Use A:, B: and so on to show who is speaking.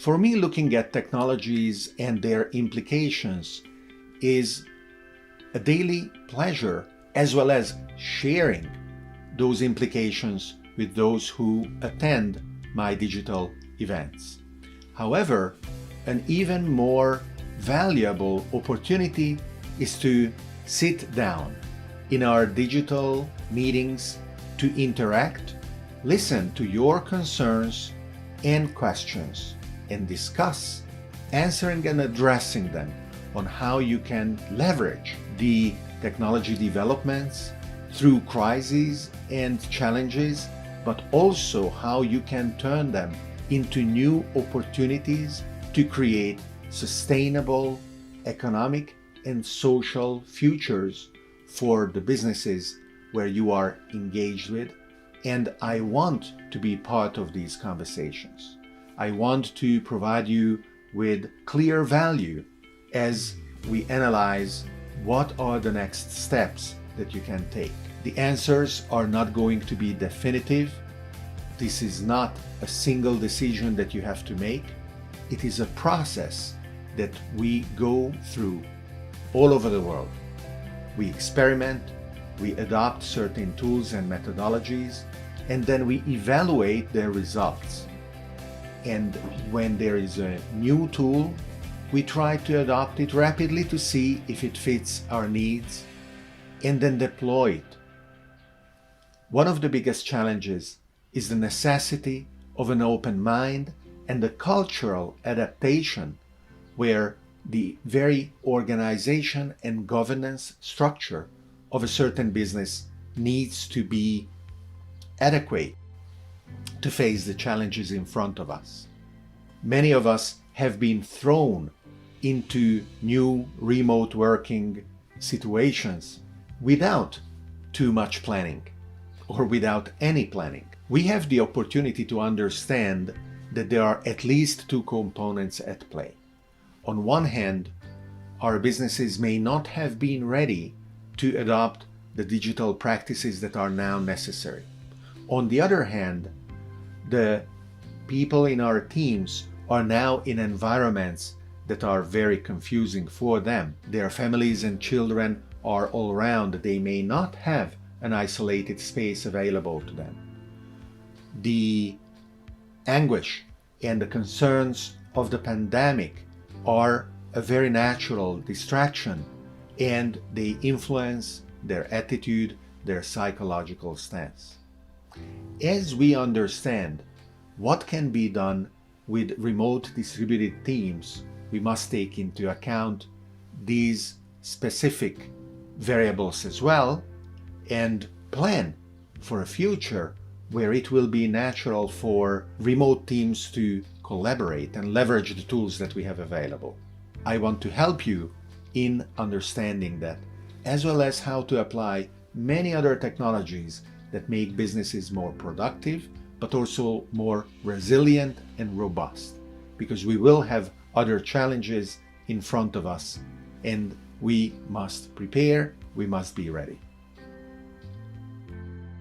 A: For me, looking at technologies and their implications is a daily pleasure, as well as sharing those implications with those who attend my digital events. However, an even more valuable opportunity is to sit down in our digital meetings to interact, listen to your concerns and questions, and discuss, answering and addressing them on how you can leverage the technology developments through crises and challenges, but also how you can turn them into new opportunities to create sustainable economic and social futures for the businesses where you are engaged with. And I want to be part of these conversations. I want to provide you with clear value as we analyze what are the next steps that you can take. The answers are not going to be definitive. This is not a single decision that you have to make. It is a process that we go through all over the world. We experiment, we adopt certain tools and methodologies, and then we evaluate their results. And when there is a new tool, we try to adopt it rapidly to see if it fits our needs, and then deploy it. One of the biggest challenges is the necessity of an open mind and the cultural adaptation where the very organization and governance structure of a certain business needs to be adequate to face the challenges in front of us. Many of us have been thrown into new remote working situations without too much planning or without any planning. We have the opportunity to understand that there are at least two components at play. On one hand, our businesses may not have been ready to adopt the digital practices that are now necessary. On the other hand, the people in our teams are now in environments that are very confusing for them. Their families and children are all around. They may not have an isolated space available to them. The anguish and the concerns of the pandemic are a very natural distraction, and they influence their attitude, their psychological stance. As we understand what can be done with remote distributed teams, we must take into account these specific variables as well and plan for a future where it will be natural for remote teams to collaborate and leverage the tools that we have available. I want to help you in understanding that, as well as how to apply many other technologies that make businesses more productive, but also more resilient and robust, because we will have other challenges in front of us and we must prepare, we must be ready.